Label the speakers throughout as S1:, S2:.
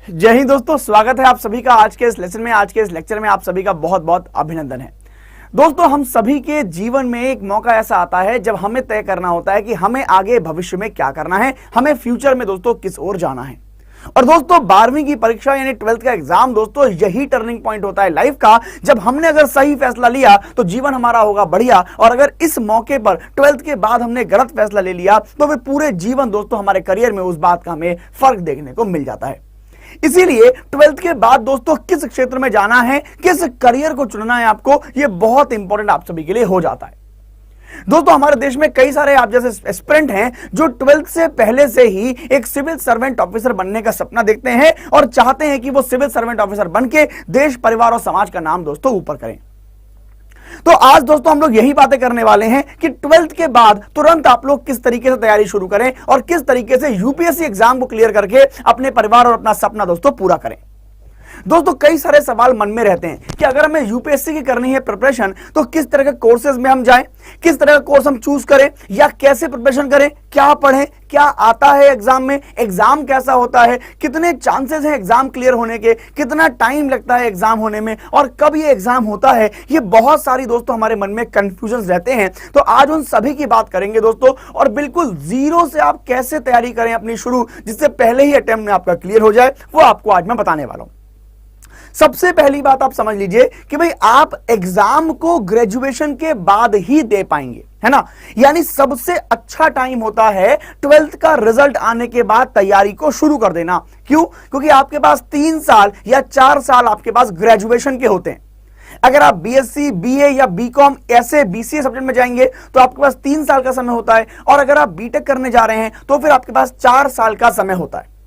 S1: जय हिंद दोस्तों, स्वागत है आप सभी का आज के इस लेसन में। आज के इस लेक्चर में आप सभी का बहुत बहुत अभिनंदन है। दोस्तों, हम सभी के जीवन में एक मौका ऐसा आता है जब हमें तय करना होता है कि हमें आगे भविष्य में क्या करना है, हमें फ्यूचर में दोस्तों किस ओर जाना है। और दोस्तों 12वीं की परीक्षा यानी 12th का एग्जाम दोस्तों यही टर्निंग पॉइंट होता है लाइफ का, जब हमने अगर सही फैसला लिया तो जीवन हमारा होगा बढ़िया, और अगर इस मौके पर 12th के बाद हमने गलत फैसला ले लिया तो फिर पूरे जीवन दोस्तों हमारे करियर में उस बात का हमें फर्क देखने को मिल जाता है। इसीलिए 12th के बाद दोस्तों किस क्षेत्र में जाना है, किस करियर को चुनना है आपको, यह बहुत इंपॉर्टेंट आप सभी के लिए हो जाता है। दोस्तों हमारे देश में कई सारे आप जैसे एस्पिरेंट हैं जो 12th से पहले से ही एक सिविल सर्वेंट ऑफिसर बनने का सपना देखते हैं और चाहते हैं कि वो सिविल सर्वेंट ऑफिसर बनके देश, परिवार और समाज का नाम दोस्तों ऊपर करें। तो आज दोस्तों हम लोग यही बातें करने वाले हैं कि 12th के बाद तुरंत आप लोग किस तरीके से तैयारी शुरू करें और किस तरीके से यूपीएससी एग्जाम को क्लियर करके अपने परिवार और अपना सपना दोस्तों पूरा करें। दोस्तों कई सारे सवाल मन में रहते हैं कि अगर हमें यूपीएससी की करनी है प्रिपरेशन तो किस तरह के कोर्सेज में हम जाएं, किस तरह का कोर्स हम चूज करें या कैसे प्रिपरेशन करें, क्या पढ़ें, क्या आता है एग्जाम में, एग्जाम कैसा होता है, कितने चांसेस हैं एग्जाम क्लियर होने के, कितना टाइम लगता है एग्जाम होने में और कब ये एग्जाम होता है। ये बहुत सारी दोस्तों हमारे मन में कंफ्यूजन रहते हैं। तो आज उन सभी की बात करेंगे दोस्तों, और बिल्कुल जीरो से आप कैसे तैयारी करें अपनी शुरू, जिससे पहले ही अटेम्प्ट में आपका क्लियर हो जाए, वो आपको आज मैं बताने वाला हूं। सबसे पहली बात आप समझ लीजिए कि भाई आप एग्जाम को ग्रेजुएशन के बाद ही दे पाएंगे, है ना। यानी सबसे अच्छा टाइम होता है 12th का रिजल्ट आने के बाद तैयारी को शुरू कर देना। क्यों? क्योंकि आपके पास 3 साल या 4 साल आपके पास ग्रेजुएशन के होते हैं। अगर आप बीएससी, बीए या बीकॉम ऐसे बीसीए सब्जेक्ट में जाएंगे तो आपके पास 3 साल का समय होता है, और अगर आप बीटेक करने जा रहे हैं तो फिर आपके पास 4 साल का समय होता है।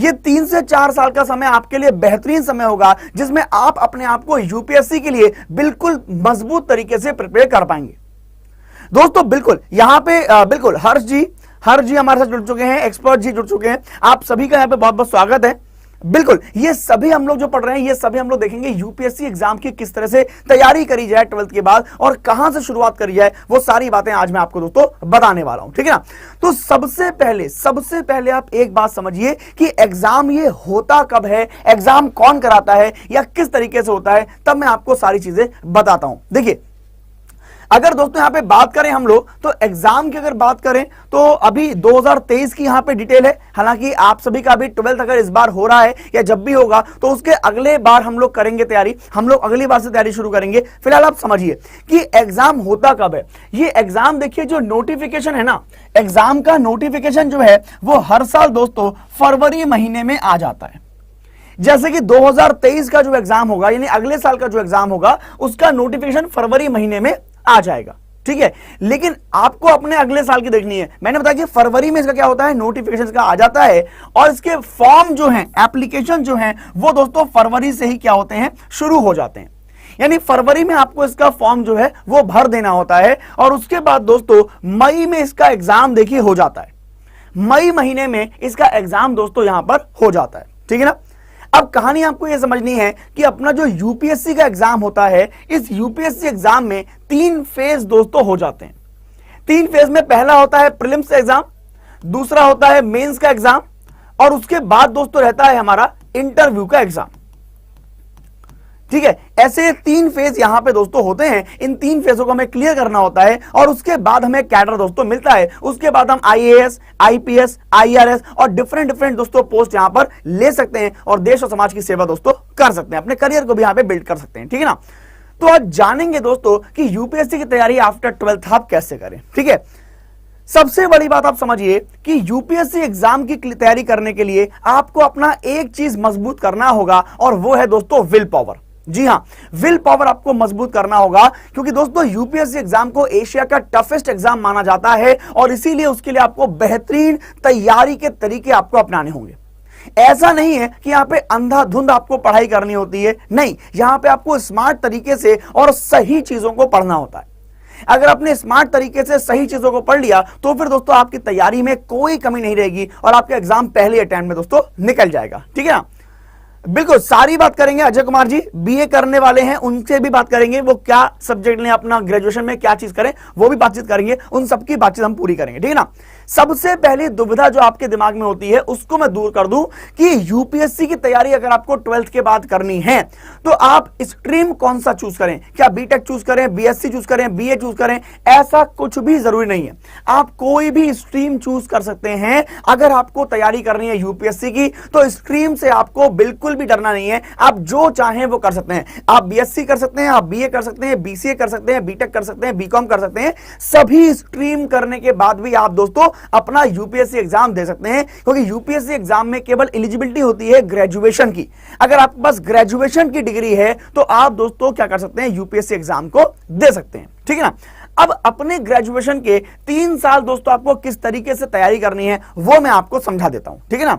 S1: ये 3 से 4 साल का समय आपके लिए बेहतरीन समय होगा जिसमें आप अपने आप को यूपीएससी के लिए बिल्कुल मजबूत तरीके से प्रिपेयर कर पाएंगे। दोस्तों बिल्कुल यहां पे बिल्कुल हर्ष जी हमारे साथ जुड़ चुके हैं, एक्सपर्ट जी जुड़ चुके हैं। आप सभी का यहां पे बहुत बहुत स्वागत है। बिल्कुल ये सभी हम लोग जो पढ़ रहे हैं, ये सभी हम लोग देखेंगे यूपीएससी एग्जाम की किस तरह से तैयारी करी जाए 12th के बाद और कहां से शुरुआत करी जाए, वो सारी बातें आज मैं आपको दोस्तों बताने वाला हूं, ठीक है ना। तो सबसे पहले आप एक बात समझिए कि एग्जाम ये होता कब है, एग्जाम कौन कराता है या किस तरीके से होता है, तब मैं आपको सारी चीजें बताता हूं। देखिए अगर दोस्तों यहां पे बात करें हम लोग तो एग्जाम की अगर बात करें तो अभी 2023 की यहां पे डिटेल है। हालांकि आप सभी का अभी 12th अगर इस बार हो रहा है या जब भी होगा तो उसके अगले बार हम लोग करेंगे तैयारी, हम लोग अगली बार से तैयारी शुरू करेंगे। फिलहाल आप समझिए कि एग्जाम होता कब है। ये एग्जाम देखिए जो नोटिफिकेशन है ना, एग्जाम का नोटिफिकेशन जो है वो हर साल दोस्तों फरवरी महीने में आ जाता है। जैसे कि 2023 का जो एग्जाम होगा यानी अगले साल का जो एग्जाम होगा उसका नोटिफिकेशन फरवरी महीने में आ जाएगा, ठीक है। लेकिन आपको अपने अगले साल की देखनी है। मैंने बताया कि फरवरी में इसका क्या होता है, नोटिफिकेशन का आ जाता है, और इसके फॉर्म जो हैं, एप्लीकेशन जो हैं, वो दोस्तों फरवरी से ही क्या होते हैं, शुरू हो जाते हैं। यानी फरवरी में आपको इसका फॉर्म जो है वो भर देना होता है, और उसके बाद दोस्तों मई में इसका एग्जाम देखिए हो जाता है। मई महीने में इसका एग्जाम दोस्तों यहां पर हो जाता है, ठीक है ना। अब कहानी आपको यह समझनी है कि अपना जो यूपीएससी का एग्जाम होता है, इस यूपीएससी एग्जाम में 3 फेज दोस्तों हो जाते हैं। 3 फेज में पहला होता है प्रीलिम्स एग्जाम, दूसरा होता है मेंस का एग्जाम, और उसके बाद दोस्तों रहता है हमारा इंटरव्यू का एग्जाम, ठीक है। ऐसे 3 फेज यहां पे दोस्तों होते हैं। इन 3 फेजों को हमें क्लियर करना होता है और उसके बाद हमें कैडर दोस्तों मिलता है। उसके बाद हम आईएएस, आईपीएस, आईआरएस और डिफरेंट दोस्तों पोस्ट यहां पर ले सकते हैं और देश और समाज की सेवा दोस्तों कर सकते हैं, अपने करियर को भी यहां पे बिल्ड कर सकते हैं, ठीक है ना। तो आज जानेंगे दोस्तों कि यूपीएससी की तैयारी आफ्टर 12th आप कैसे करें, ठीक है। सबसे बड़ी बात आप समझिए कि यूपीएससी एग्जाम की तैयारी करने के लिए आपको अपना एक चीज मजबूत करना होगा, और वो है दोस्तों विल पावर। जी हां, विल पावर आपको मजबूत करना होगा, क्योंकि दोस्तों यूपीएससी एग्जाम को एशिया का टफेस्ट एग्जाम माना जाता है, और इसीलिए उसके लिए आपको बेहतरीन तैयारी के तरीके आपको अपनाने होंगे। ऐसा नहीं है कि यहां पे अंधाधुंध आपको पढ़ाई करनी होती है, नहीं, यहां पे आपको स्मार्ट तरीके से और सही चीजों को पढ़ना होता है। अगर आपने स्मार्ट तरीके से सही चीजों को पढ़ लिया तो फिर दोस्तों आपकी तैयारी में कोई कमी नहीं रहेगी और आपका एग्जाम पहले अटेम्प्ट में दोस्तों निकल जाएगा, ठीक है ना। बिल्कुल सारी बात करेंगे। अजय कुमार जी बीए करने वाले हैं, उनसे भी बात करेंगे, वो क्या सब्जेक्ट लें, अपना ग्रेजुएशन में क्या चीज करें, वो भी बातचीत करेंगे, उन सबकी बातचीत हम पूरी करेंगे, ठीक है ना। सबसे पहली दुविधा जो आपके दिमाग में होती है उसको मैं दूर कर दूं कि यूपीएससी की तैयारी अगर आपको 12th के बाद करनी है तो आप स्ट्रीम कौन सा चूज करें, क्या बीटेक चूज करें, बीएससी चूज करें, बीए चूज करें, ऐसा कुछ भी जरूरी नहीं है। आप कोई भी स्ट्रीम चूज कर सकते हैं। अगर आपको तैयारी करनी है यूपीएससी की तो स्ट्रीम से आपको बिल्कुल भी डरना नहीं है। आप जो चाहें वो कर सकते हैं। आप बीएससी कर सकते हैं, आप बीए कर सकते हैं, बीसीए कर सकते हैं, बीटेक कर सकते हैं, बीकॉम कर सकते हैं। सभी स्ट्रीम करने के बाद भी आप दोस्तों अपना यूपीएससी एग्जाम दे सकते हैं, क्योंकि यूपीएससी एग्जाम में केवल एलिजिबिलिटी होती है ग्रेजुएशन की। अगर आपके पास ग्रेजुएशन की डिग्री है तो आप दोस्तों क्या कर सकते हैं, यूपीएससी एग्जाम को दे सकते हैं। ठीक है ना। अब अपने ग्रेजुएशन के 3 साल दोस्तों आपको किस तरीके से तैयारी करनी है वो मैं आपको समझा देता हूं। ठीक है ना।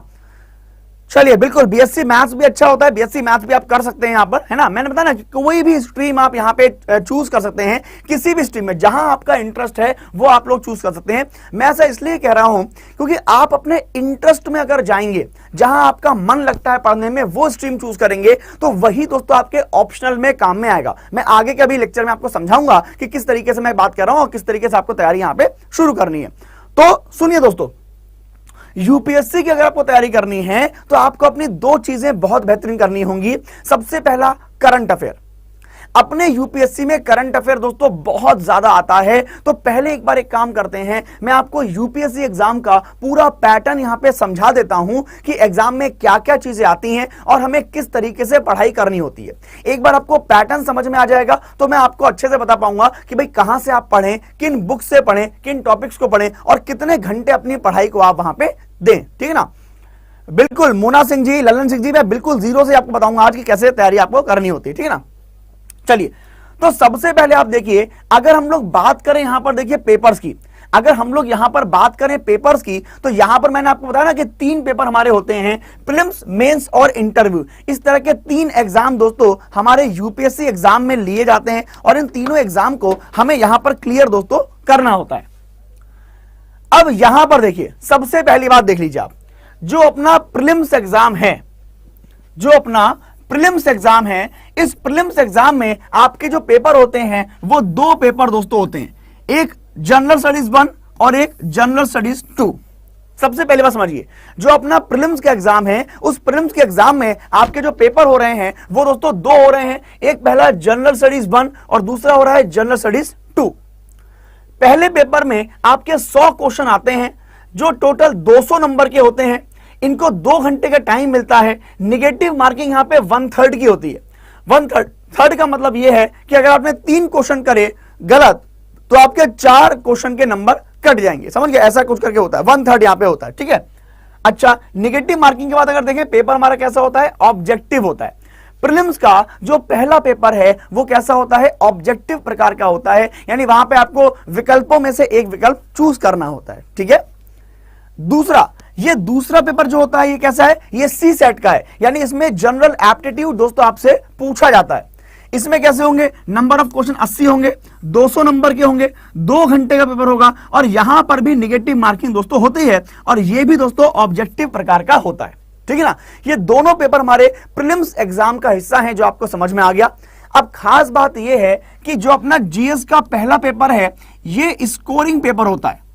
S1: चलिए, बिल्कुल बीएससी मैथ्स भी अच्छा होता है, बीएससी मैथ्स भी आप कर सकते हैं यहां पर, है ना। मैंने बताया ना कि कोई भी स्ट्रीम आप यहां पे चूज कर सकते हैं, किसी भी स्ट्रीम में जहां आपका इंटरेस्ट है वो आप लोग चूज कर सकते हैं। मैं ऐसा इसलिए कह रहा हूं क्योंकि आप अपने इंटरेस्ट में अगर जाएंगे, जहां आपका मन लगता है पढ़ने में, वो स्ट्रीम चूज करेंगे तो वही दोस्तों आपके ऑप्शनल में काम में आएगा। मैं आगे के अभी लेक्चर में आपको समझाऊंगा कि किस तरीके से मैं बात कर रहा हूं और किस तरीके से आपको तैयारी यहां पे शुरू करनी है। तो सुनिए दोस्तों, यूपीएससी की अगर आपको तैयारी करनी है तो आपको अपनी 2 चीजें बहुत बेहतरीन करनी होंगी। सबसे पहला, करंट अफेयर। अपने यूपीएससी में करंट अफेयर दोस्तों बहुत ज्यादा आता है। तो पहले एक बार एक काम करते हैं, मैं आपको यूपीएससी एग्जाम का पूरा पैटर्न यहां पे समझा देता हूं कि एग्जाम में क्या क्या चीजें आती हैं और हमें किस तरीके से पढ़ाई करनी होती है। एक बार आपको पैटर्न समझ में आ जाएगा तो मैं आपको अच्छे से बता पाऊंगा कि भाई कहां से आप पढ़ें, किन बुक से पढ़ें, किन टॉपिक्स को पढ़ें और कितने घंटे अपनी पढ़ाई को आप वहां पे दें। ठीक है ना। बिल्कुल मोना सिंह जी, ललन सिंह जी, मैं बिल्कुल जीरो से आपको बताऊंगा आज की कैसे तैयारी आपको करनी होती है। ठीक है ना। चलिए, तो सबसे पहले आप देखिए, अगर हम लोग बात करें यहां पर देखिए पेपर्स की, अगर हम लोग यहां पर बात करें पेपर्स की तो यहां पर मैंने आपको बताया ना कि 3 पेपर हमारे होते हैं, प्रीलिम्स, मेंस और इंटरव्यू। इस तरह के 3 एग्जाम दोस्तों हमारे यूपीएससी एग्जाम में लिए जाते हैं और इन तीनों एग्जाम को हमें यहां पर क्लियर दोस्तों करना होता है। अब यहां पर देखिए, सबसे पहली बात देख लीजिए आप, जो अपना प्रीलिम्स एग्जाम है, जो अपना प्रीलिम्स एग्जाम है, इस प्रीलिम्स एग्जाम में आपके जो पेपर होते हैं वो 2 पेपर दोस्तों होते हैं, एक जनरल स्टडीज 1 और एक जनरल स्टडीज 2। सबसे पहले बात समझिए, जो अपना प्रीलिम्स का एग्जाम है, उस प्रीलिम्स के एग्जाम में आपके जो पेपर हो रहे हैं वो दोस्तों 2 हो रहे हैं। एक पहला जनरल स्टडीज 1 और दूसरा हो रहा है जनरल स्टडीज 2। पहले पेपर में आपके 100 क्वेश्चन आते हैं जो टोटल 200 नंबर के होते हैं। इनको 2 घंटे का टाइम मिलता है। निगेटिव मार्किंग यहां पे 1/3 की होती है। 1/3 का मतलब यह है कि अगर आपने 3 क्वेश्चन करे गलत तो आपके 4 क्वेश्चन के नंबर कट जाएंगे। समझ गए, ऐसा कुछ करके होता है। 1/3 यहां पे होता है। ठीक है। अच्छा, निगेटिव मार्किंग के बाद अगर देखें, पेपर हमारा कैसा होता है, ऑब्जेक्टिव होता है। प्रीलिम्स का जो पहला पेपर है वो कैसा होता है, ऑब्जेक्टिव प्रकार का होता है, यानी वहां पे आपको विकल्पों में से एक विकल्प चूज करना होता है। ठीक है। दूसरा, ये दूसरा पेपर जो होता है ये कैसा है, ये सी सेट का है, यानी इसमें जनरल एप्टीट्यूड दोस्तों आपसे पूछा जाता है। इसमें कैसे होंगे, नंबर ऑफ क्वेश्चन 80 होंगे, 200 नंबर के होंगे, 2 घंटे का पेपर होगा और यहां पर भी निगेटिव मार्किंग दोस्तों होती है और ये भी दोस्तों ऑब्जेक्टिव प्रकार का होता है। ठीक है ना। ये दोनों पेपर हमारे प्रीलिम्स एग्जाम का हिस्सा है, जो आपको समझ में आ गया। अब खास बात यह है कि जो अपना जीएस का पहला पेपर है ये स्कोरिंग पेपर होता है,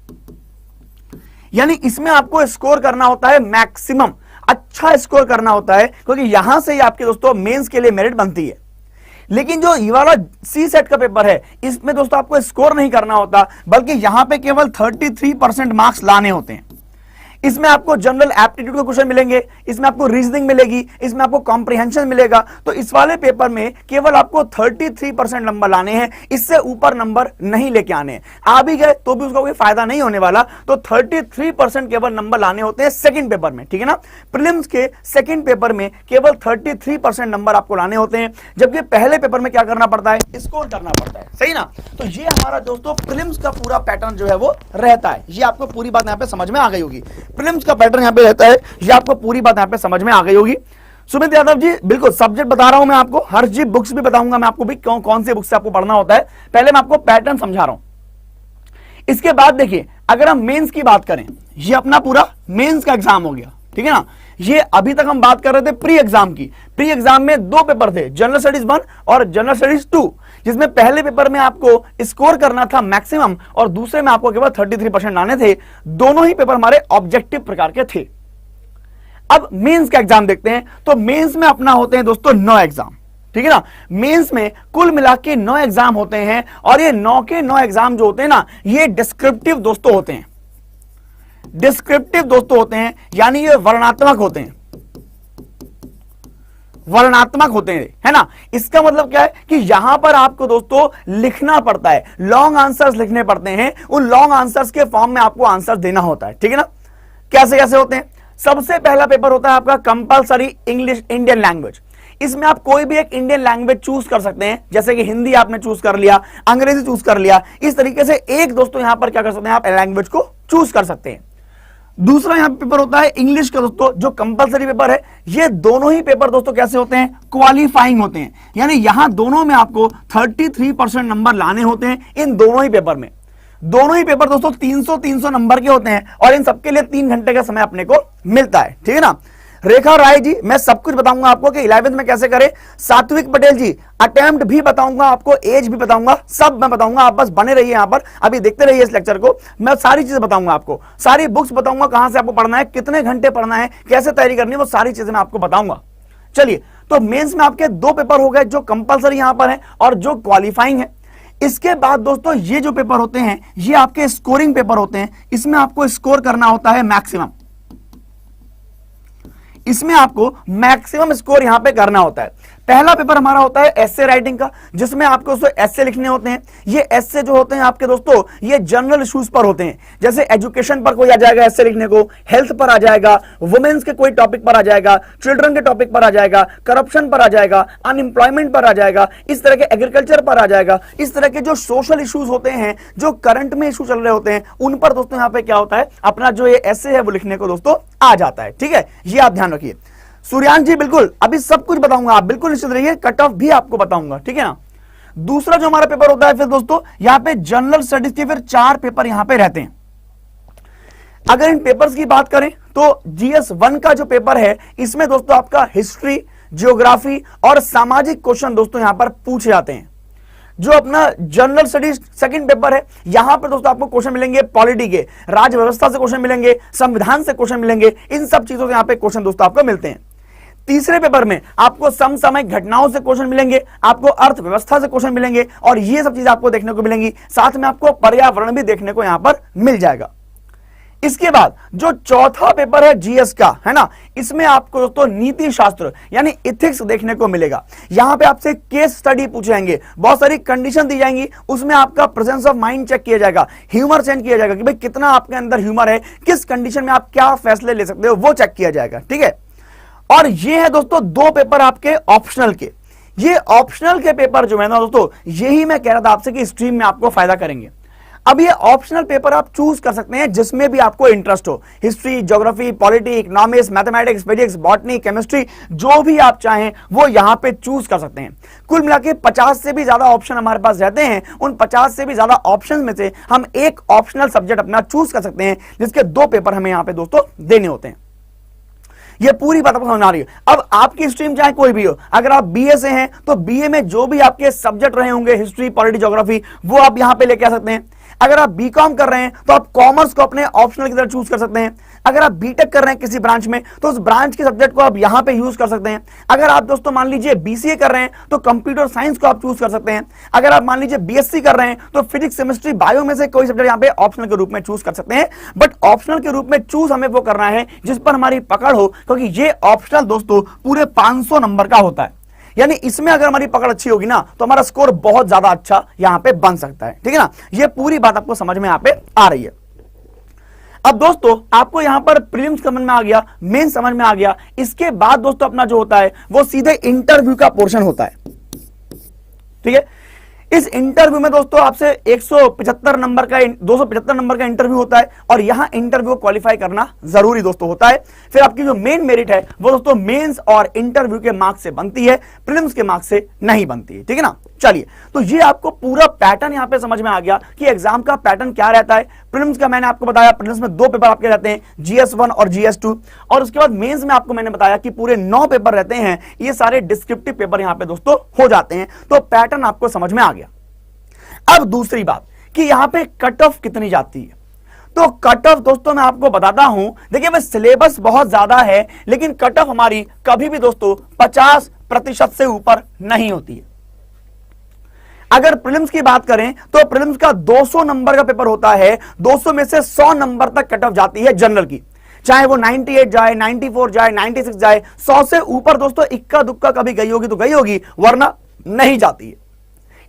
S1: यानी इसमें आपको स्कोर करना होता है मैक्सिमम, अच्छा स्कोर करना होता है, क्योंकि यहां से ही आपके दोस्तों मेंस के लिए मेरिट बनती है। लेकिन जो ये वाला सी सेट का पेपर है इसमें दोस्तों आपको स्कोर नहीं करना होता, बल्कि यहां पे केवल 33% मार्क्स लाने होते हैं। इसमें आपको जनरल एप्टीट्यूड के क्वेश्चन मिलेंगे, इसमें आपको रीजनिंग मिलेगी, इसमें आपको कॉम्प्रिहेंशन मिलेगा। तो इस वाले पेपर में केवल आपको 33% नंबर लाने हैं, इससे ऊपर नंबर नहीं लेके आने हैं। आ भी गए तो भी उसका कोई फायदा नहीं होने वाला। तो 33% केवल नंबर लाने होते हैं सेकंड पेपर में। ठीक है ना। प्रीलिम्स के सेकंड पेपर में केवल 33% नंबर आपको लाने होते हैं, जबकि पहले पेपर में क्या करना पड़ता है, स्कोर करना पड़ता है। सही ना। तो ये हमारा दोस्तों प्रीलिम्स का पूरा पैटर्न जो है वो रहता है। ये आपको पूरी बात यहां पे समझ में आ गई होगी। प्रीलिम्स का पैटर्न यहां पे रहता है, ये आपको पूरी बात यहां पे समझ में आ गई होगी। सुमित यादव जी, बिल्कुल सब्जेक्ट बता रहा हूं मैं आपको, हर जी बुक्स भी बताऊंगा मैं आपको भी कौन से बुक से आपको पढ़ना होता है। पहले मैं आपको पैटर्न समझा रहा हूं। इसके बाद देखिए, अगर हम मेंस की बात करें, ये अपना पूरा मेंस का एग्जाम हो गया। ठीक है ना। ये अभी तक हम बात कर रहे थे प्री एग्जाम की। प्री एग्जाम में 2 पेपर थे, जनरल स्टडीज 1 और जनरल स्टडीज 2। जिसमें पहले पेपर में आपको स्कोर करना था मैक्सिमम और दूसरे में आपको केवल 33% लाने थे। दोनों ही पेपर हमारे ऑब्जेक्टिव प्रकार के थे। अब मेंस का एग्जाम देखते हैं। तो मेंस में अपना होते हैं दोस्तों 9 एग्जाम, ठीक है ना। मेंस में कुल मिला के 9 एग्जाम होते हैं और ये 9 के 9 एग्जाम जो होते हैं ना, ये डिस्क्रिप्टिव दोस्तों होते हैं। डिस्क्रिप्टिव दोस्तों होते हैं, यानी ये वर्णनात्मक होते हैं, वर्णनात्मक होते हैं, है ना। इसका मतलब क्या है कि यहां पर आपको दोस्तों लिखना पड़ता है, लॉन्ग आंसर्स लिखने पड़ते हैं। उन लॉन्ग आंसर्स के फॉर्म में आपको आंसर देना होता है, ठीक है ना। कैसे कैसे होते हैं? सबसे पहला पेपर होता है आपका कंपलसरी इंग्लिश इंडियन लैंग्वेज। इसमें आप कोई भी एक इंडियन लैंग्वेज चूज कर सकते हैं, जैसे कि हिंदी आपने चूज कर लिया, अंग्रेजी चूज कर लिया। इस तरीके से एक दोस्तों यहां पर क्या कर सकते हैं, आप लैंग्वेज को चूज कर सकते हैं। दूसरा यहां पेपर होता है इंग्लिश का दोस्तों, जो कंपलसरी पेपर है। ये दोनों ही पेपर दोस्तों कैसे होते हैं, क्वालिफाइंग होते हैं, यानी यहां दोनों में आपको 33% नंबर लाने होते हैं इन दोनों ही पेपर में। दोनों ही पेपर दोस्तों 300 नंबर के होते हैं और इन सबके लिए 3 घंटे का समय अपने को मिलता है, ठीक है ना। रेखा राय जी, मैं सब कुछ बताऊंगा आपको कि 11th में कैसे करें। सात्विक पटेल जी, अटेम्प्ट भी बताऊंगा आपको, एज भी बताऊंगा, सब मैं बताऊंगा। आप बस बने रहिए यहां पर, अभी देखते रहिए इस लेक्चर को। मैं सारी चीजें बताऊंगा आपको, सारी बुक्स बताऊंगा, कहां से आपको पढ़ना है, कितने घंटे पढ़ना है, कैसे तैयारी करनी है, वो सारी चीजें मैं आपको बताऊंगा। चलिए, तो मेंस में आपके 2 पेपर हो गए, जो कंपलसरी यहां पर है और जो क्वालिफाइंग है। इसके बाद दोस्तों ये जो पेपर होते हैं, ये आपके स्कोरिंग पेपर होते हैं। इसमें आपको स्कोर करना होता है मैक्सिमम, इसमें आपको मैक्सिमम स्कोर यहां पे करना होता है। पहला पेपर हमारा होता है एस्से राइटिंग का, जिसमें आपको एस्से लिखने होते हैं। ये एस्से जो होते हैं आपके दोस्तों, ये जनरल इश्यूज पर होते हैं। जैसे एजुकेशन पर कोई आ जाएगा एस्से लिखने को, हेल्थ पर आ जाएगा, वुमेन्स के कोई टॉपिक पर आ जाएगा, चिल्ड्रन के टॉपिक पर आ जाएगा, करप्शन पर आ जाएगा, अनएम्प्लॉयमेंट पर आ जाएगा, इस तरह के एग्रीकल्चर पर आ जाएगा। इस तरह के जो सोशल इश्यूज होते हैं, जो करंट में इशू चल रहे होते हैं, उन पर दोस्तों यहाँ पे क्या होता है, अपना जो ये एस्से है वो लिखने को दोस्तों आ जाता है, ठीक है। ये आप ध्यान रखिए। सूर्यांश जी, बिल्कुल अभी सब कुछ बताऊंगा, आप बिल्कुल निश्चित रहिए, कट ऑफ भी आपको बताऊंगा, ठीक है ना। दूसरा जो हमारा पेपर होता है फिर दोस्तों, यहां पे जनरल स्टडीज के फिर 4 पेपर यहां पे रहते हैं। अगर इन पेपर्स की बात करें तो GS 1 का जो पेपर है, इसमें दोस्तों आपका हिस्ट्री, ज्योग्राफी और सामाजिक क्वेश्चन दोस्तों यहां पर पूछे जाते हैं। जो अपना जनरल स्टडीज सेकंड पेपर है, यहां पर दोस्तों आपको क्वेश्चन मिलेंगे पॉलिटी के, राज्य व्यवस्था से क्वेश्चन मिलेंगे, संविधान से क्वेश्चन मिलेंगे, इन सब चीजों से यहां पे क्वेश्चन दोस्तों आपको मिलते हैं। तीसरे पेपर में आपको समसामयिक घटनाओं से क्वेश्चन मिलेंगे, आपको अर्थव्यवस्था से क्वेश्चन मिलेंगे और ये सब चीजें आपको देखने को मिलेंगी। साथ में आपको पर्यावरण भी देखने को यहां पर मिल जाएगा। इसके बाद जो चौथा पेपर है GS का, है ना, इसमें आपको दोस्तों नीति शास्त्र यानी इथिक्स देखने को मिलेगा। यहां पे आपसे केस स्टडी पूछे जाएंगे, बहुत सारी कंडीशन दी जाएंगी, उसमें आपका प्रेजेंस ऑफ माइंड चेक किया जाएगा, ह्यूमर चेक किया जाएगा कि भाई कितना आपके अंदर ह्यूमर है, किस कंडीशन में आप क्या फैसले ले सकते हो, वो चेक किया जाएगा, ठीक है। और ये है दोस्तों 2 पेपर आपके ऑप्शनल के। ये ऑप्शनल के पेपर जो है ना दोस्तों, यही मैं कह रहा था आपसे कि स्ट्रीम में आपको फायदा करेंगे। अब ये ऑप्शनल पेपर आप चूज कर सकते हैं जिसमें भी आपको इंटरेस्ट हो, history, geography, polity, economics, mathematics, physics, botany, chemistry, जो भी आप चाहें वो यहां पे चूज कर सकते हैं। कुल मिला के 50 से भी ज्यादा ऑप्शन हमारे पास रहते हैं। उन 50 से भी ज्यादा ऑप्शन में से हम एक ऑप्शनल सब्जेक्ट अपना चूज कर सकते हैं, जिसके 2 पेपर हमें यहां पे दोस्तों देने होते हैं। ये पूरी बात आपको समझ आ रही है। अब आपकी स्ट्रीम चाहे कोई भी हो, अगर आप BA से हैं तो BA में जो भी आपके सब्जेक्ट रहे होंगे, हिस्ट्री, पॉलिटी, ज्योग्राफी, वो आप यहां पे लेके आ सकते हैं। अगर आप BCom कर रहे हैं तो आप कॉमर्स को अपने ऑप्शनल की तरह चूज कर सकते हैं। अगर आप BTech कर रहे हैं किसी ब्रांच में तो उस ब्रांच के सब्जेक्ट को आप यहां पे यूज कर सकते हैं। अगर आप दोस्तों मान लीजिए BCA कर रहे हैं तो कंप्यूटर साइंस को आप चूज कर सकते हैं। अगर आप मान लीजिए BSc कर रहे हैं तो फिजिक्स, केमिस्ट्री, बायो में से कोई सब्जेक्ट यहां पे ऑप्शनल के रूप में चूज कर सकते हैं। बट ऑप्शनल के रूप में चूज हमें वो करना है जिस पर हमारी पकड़ हो, क्योंकि ये ऑप्शनल दोस्तों पूरे 500 नंबर का होता है। यानी इसमें अगर हमारी पकड़ अच्छी होगी ना तो हमारा स्कोर बहुत ज्यादा अच्छा यहां पे बन सकता है, ठीक है ना। ये पूरी बात आपको समझ में यहां पे आ रही है। अब दोस्तों आपको यहां पर प्रीलिम्स समझ में आ गया, मेन समझ में आ गया। इसके बाद दोस्तों अपना जो होता है वो सीधे इंटरव्यू का पोर्शन होता है, ठीक है। इस इंटरव्यू में दोस्तों आपसे 175 नंबर का 275 नंबर का इंटरव्यू होता है और यहां इंटरव्यू क्वालिफाई करना जरूरी दोस्तों होता है। फिर आपकी जो मेन मेरिट है वो दोस्तों मेंस और इंटरव्यू के मार्क्स से बनती है, प्रीलिम्स के मार्क्स से नहीं बनती है, ठीक है ना। चलिए, तो ये आपको पूरा पैटर्न यहां पे समझ में आ गया कि एग्जाम का पैटर्न क्या रहता है। प्रीलिम्स का मैंने आपको बताया, प्रीलिम्स में 2 पेपर आपके रहते हैं, GS1 और GS2, और उसके बाद मेंस में आपको मैंने बताया कि पूरे 9 पेपर रहते हैं। ये सारे डिस्क्रिप्टिव पेपर यहां पे दोस्तों हो जाते हैं। तो पैटर्न आपको समझ में आ गया। अब दूसरी बात कि यहां पे कट ऑफ कितनी जाती है। तो कट ऑफ दोस्तों मैं आपको बताता हूं, देखिए भाई सिलेबस बहुत ज्यादा है, लेकिन कट ऑफ हमारी कभी भी दोस्तों 50% से ऊपर नहीं होती है। अगर प्रीलिम्स की बात करें तो प्रीलिम्स का 200 नंबर का पेपर होता है, 200 में से 100 नंबर तक कट ऑफ जाती है जनरल की, चाहे वो 98 जाए, 94 जाए, 96 जाए, 100 से ऊपर दोस्तों इक्का दुक्का कभी गई होगी तो गई होगी, वरना नहीं जाती है।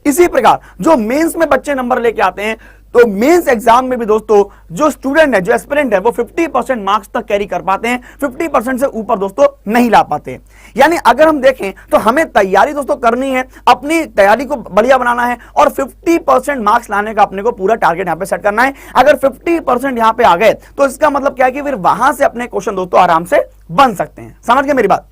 S1: इसी प्रकार जो मेंस में बच्चे नंबर लेके आते हैं, तो मेंस एग्जाम में भी दोस्तों जो स्टूडेंट है, जो एस्पिरेंट है, वो 50% मार्क्स तक कैरी कर पाते हैं, 50% से ऊपर दोस्तों नहीं ला पाते। यानी अगर हम देखें तो हमें तैयारी दोस्तों करनी है, अपनी तैयारी को बढ़िया बनाना है और 50% मार्क्स लाने का अपने को पूरा टारगेट यहां पे सेट करना है। अगर 50% यहां पे आ गए तो इसका मतलब क्या है कि फिर वहां से अपने क्वेश्चन दोस्तों आराम से बन सकते हैं। समझ गए मेरी बात?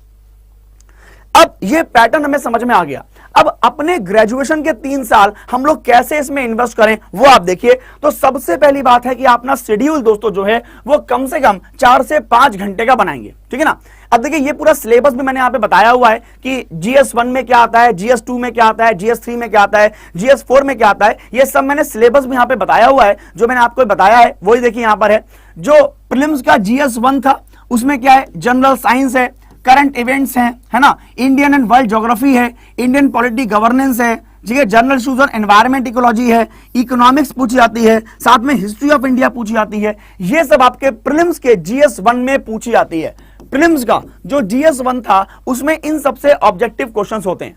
S1: अब ये पैटर्न हमें समझ में आ गया। अब अपने ग्रेजुएशन के 3 साल हम लोग कैसे इसमें इन्वेस्ट करें वो आप देखिए। तो सबसे पहली बात है कि अपना शेड्यूल दोस्तों जो है वो कम से कम 4 से 5 घंटे का बनाएंगे, ठीक है ना। अब देखिए ये पूरा सिलेबस भी मैंने यहां पे बताया हुआ है कि GS1 में क्या आता है, GS2 में क्या आता है, GS3 में क्या आता है, GS4 में क्या आता है, ये सब मैंने सिलेबस भी यहां पे बताया हुआ है। जो मैंने आपको बताया है वही देखिए यहां पर है। जो प्रीलिम्स का GS1 था उसमें क्या है, जनरल साइंस है, करंट इवेंट्स हैं, है ना, इंडियन एंड वर्ल्ड ज्योग्राफी है, इंडियन पॉलिटी गवर्नेंस है, ठीक है, जनरल इश्यूज और एनवायरमेंट इकोलॉजी है, इकोनॉमिक्स पूछी जाती है, साथ में हिस्ट्री ऑफ इंडिया पूछी जाती है। ये सब आपके प्रीलिम्स के GS1 में पूछी जाती है। प्रीलिम्स का जो GS1 था उसमें इन सबसे ऑब्जेक्टिव क्वेश्चंस होते हैं।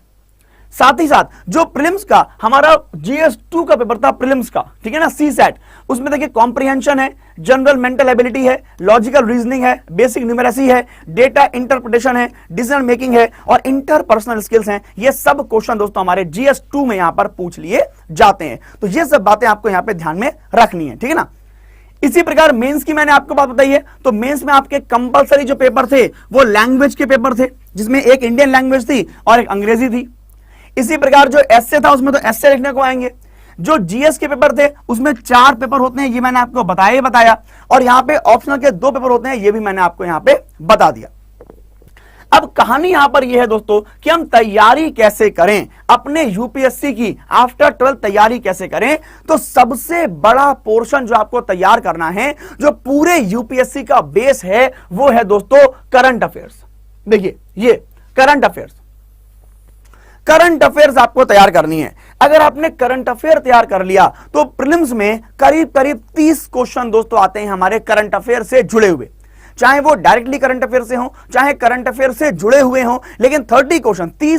S1: साथ ही साथ जो प्रीलिम्स का हमारा GS2 का पेपर था प्रीलिम्स का, ठीक है ना, CSAT, उसमें देखिए कॉम्प्रिहेंशन है, जनरल मेंटल एबिलिटी है, लॉजिकल रीजनिंग है, बेसिक न्यूमेरेसी है, डेटा इंटरप्रिटेशन है, डिसीजन मेकिंग है और इंटरपर्सनल स्किल्स हैं। ये सब क्वेश्चन दोस्तों हमारे GS2 में यहां पर पूछ लिए जाते हैं। तो ये सब बातें आपको यहां पर ध्यान में रखनी है, ठीक है ना। इसी प्रकार मेंस की मैंने आपको बात बताई है। तो मेंस में आपके कंपलसरी जो पेपर थे वो लैंग्वेज के पेपर थे, जिसमें एक इंडियन लैंग्वेज थी और एक अंग्रेजी थी। इसी प्रकार जो एस्से था उसमें तो एस्से लिखने को आएंगे। जो GS के पेपर थे उसमें 4 पेपर होते हैं, ये मैंने आपको बताया। और यहां पे ऑप्शनल के 2 पेपर होते हैं, ये भी मैंने आपको यहां पे बता दिया। अब कहानी यहां पर यह है दोस्तों कि हम तैयारी कैसे करें अपने UPSC की, आफ्टर 12 तैयारी कैसे करें। तो सबसे बड़ा पोर्शन जो आपको तैयार करना है, जो पूरे UPSC का बेस है, वो है दोस्तों करंट अफेयर्स। देखिए ये करंट अफेयर्स आपको तैयार करनी है। अगर आपने करंट अफेयर तैयार कर लिया तो प्रीलिम्स में करीब 30 क्वेश्चन दोस्तों आते हैं हमारे करंट अफेयर से जुड़े हुए, चाहे वो डायरेक्टली करंट अफेयर से हो, चाहे करंट अफेयर से जुड़े हुए हो, लेकिन 30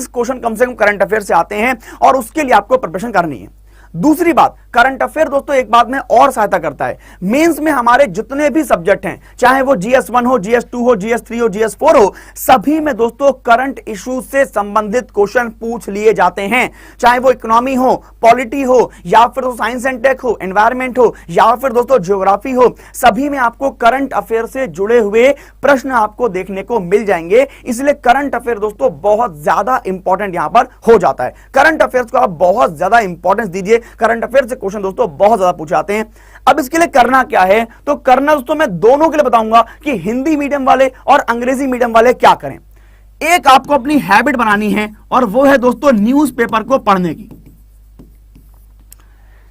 S1: क्वेश्चन कम से कम करंट अफेयर से आते हैं और उसके लिए आपको प्रिपरेशन करनी है। दूसरी बात, करंट अफेयर दोस्तों एक बात में और सहायता करता है। मेंस में हमारे जितने भी सब्जेक्ट हैं, चाहे वो GS1 हो, GS2 हो, GS3 हो, GS4 हो, सभी में दोस्तों करंट इश्यूज से संबंधित क्वेश्चन पूछ लिए जाते हैं। चाहे वो इकोनॉमी हो, पॉलिटी हो, या फिर साइंस एंड टेक हो, एनवायरमेंट हो, या फिर दोस्तों ज्योग्राफी हो, सभी में आपको करंट अफेयर से जुड़े हुए प्रश्न आपको देखने को मिल जाएंगे। इसलिए करंट अफेयर दोस्तों बहुत ज्यादा इंपॉर्टेंट यहां पर हो जाता है। करंट अफेयर्स को आप बहुत ज्यादा इंपॉर्टेंस दीजिए। करंट अफेयर से क्वेश्चन दोस्तों बहुत ज्यादा पूछे जाते हैं। अब इसके लिए करना क्या है, तो करना दोस्तों मैं दोनों के लिए बताऊंगा कि हिंदी मीडियम वाले और अंग्रेजी मीडियम वाले क्या करें। एक आपको अपनी हैबिट बनानी है और वो है दोस्तों न्यूज़पेपर को पढ़ने की।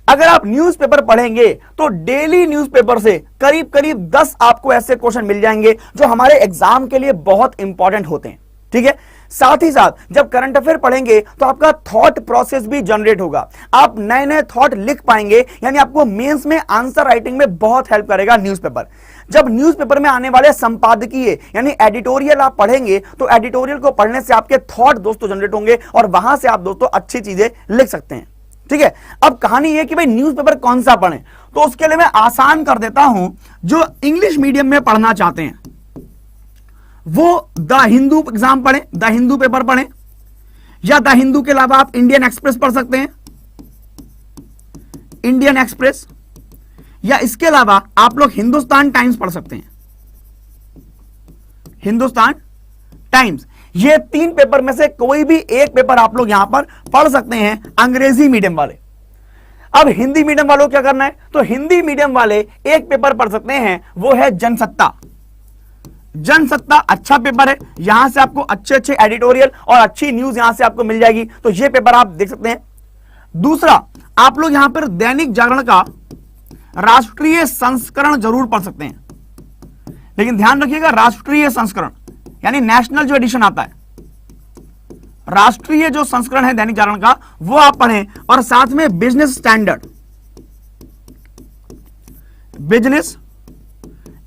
S1: अगर आप न्यूज़पेपर पढ़ेंगे तो डेली न्यूज़पेपर से करीब 10 आपको ऐसे क्वेश्चन मिल जाएंगे जो हमारे एग्जाम के लिए बहुत इंपॉर्टेंट होते हैं, ठीक है। साथ ही साथ जब करंट अफेयर पढ़ेंगे तो आपका थॉट प्रोसेस भी जनरेट होगा, आप नए नए थॉट लिख पाएंगे, यानी आपको मेंस में आंसर राइटिंग में बहुत हेल्प करेगा न्यूज़पेपर। जब न्यूज़पेपर में आने वाले संपादकीय यानी एडिटोरियल आप पढ़ेंगे तो एडिटोरियल को पढ़ने से आपके थॉट दोस्तों जनरेट होंगे और वहां से आप दोस्तों अच्छी चीजें लिख सकते हैं, ठीक है। अब कहानी यह कि भाई न्यूज़पेपर कौन सा पढ़ें, तो उसके लिए मैं आसान कर देता हूं। जो इंग्लिश मीडियम में पढ़ना चाहते हैं वो द हिंदू एग्जाम पढ़ें, द हिंदू पेपर पढ़ें, या द हिंदू के अलावा आप इंडियन एक्सप्रेस पढ़ सकते हैं, इंडियन एक्सप्रेस, या इसके अलावा आप लोग हिंदुस्तान टाइम्स पढ़ सकते हैं, हिंदुस्तान टाइम्स। ये 3 पेपर में से कोई भी एक पेपर आप लोग यहां पर पढ़ सकते हैं, अंग्रेजी मीडियम वाले। अब हिंदी मीडियम वालों को क्या करना है, तो हिंदी मीडियम वाले एक पेपर पढ़ सकते हैं, वो है जनसत्ता। जनसत्ता अच्छा पेपर है, यहां से आपको अच्छे अच्छे एडिटोरियल और अच्छी न्यूज यहां से आपको मिल जाएगी, तो ये पेपर आप देख सकते हैं। दूसरा, आप लोग यहां पर दैनिक जागरण का राष्ट्रीय संस्करण जरूर पढ़ सकते हैं, लेकिन ध्यान रखिएगा राष्ट्रीय संस्करण यानी नेशनल जो एडिशन आता है, राष्ट्रीय जो संस्करण है दैनिक जागरण का वो आप पढ़ें, और साथ में बिजनेस स्टैंडर्ड, बिजनेस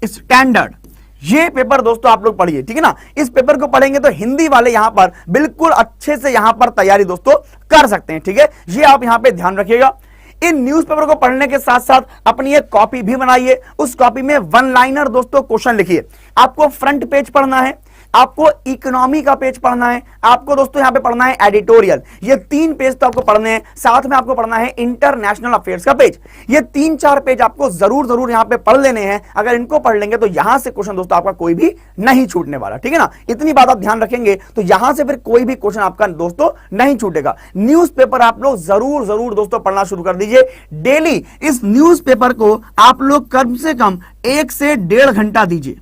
S1: स्टैंडर्ड, ये पेपर दोस्तों आप लोग पढ़िए, ठीक है ना। इस पेपर को पढ़ेंगे तो हिंदी वाले यहां पर बिल्कुल अच्छे से यहां पर तैयारी दोस्तों कर सकते हैं, ठीक है। ये आप यहां पे ध्यान रखिएगा। इन न्यूज़पेपर को पढ़ने के साथ साथ अपनी एक कॉपी भी बनाइए, उस कॉपी में वन लाइनर दोस्तों क्वेश्चन लिखिए। आपको फ्रंट पेज पढ़ना है, आपको इकोनॉमी का पेज पढ़ना है, आपको दोस्तों यहां पे पढ़ना है एडिटोरियल, ये 3 पेज तो आपको पढ़ने हैं, साथ में आपको पढ़ना है इंटरनेशनल अफेयर्स का पेज। ये 3-4 पेज आपको जरूर यहां पे पढ़ लेने हैं। अगर इनको पढ़ लेंगे तो यहां से क्वेश्चन दोस्तों आपका कोई भी नहीं छूटने वाला, ठीक है ना। इतनी बात आप ध्यान रखेंगे तो यहां से फिर कोई भी क्वेश्चन आपका दोस्तों नहीं छूटेगा। न्यूज़पेपर आप लोग जरूर दोस्तों पढ़ना शुरू कर दीजिए। डेली इस न्यूज़पेपर को आप लोग कम से कम 1 से 1.5 घंटा दीजिए,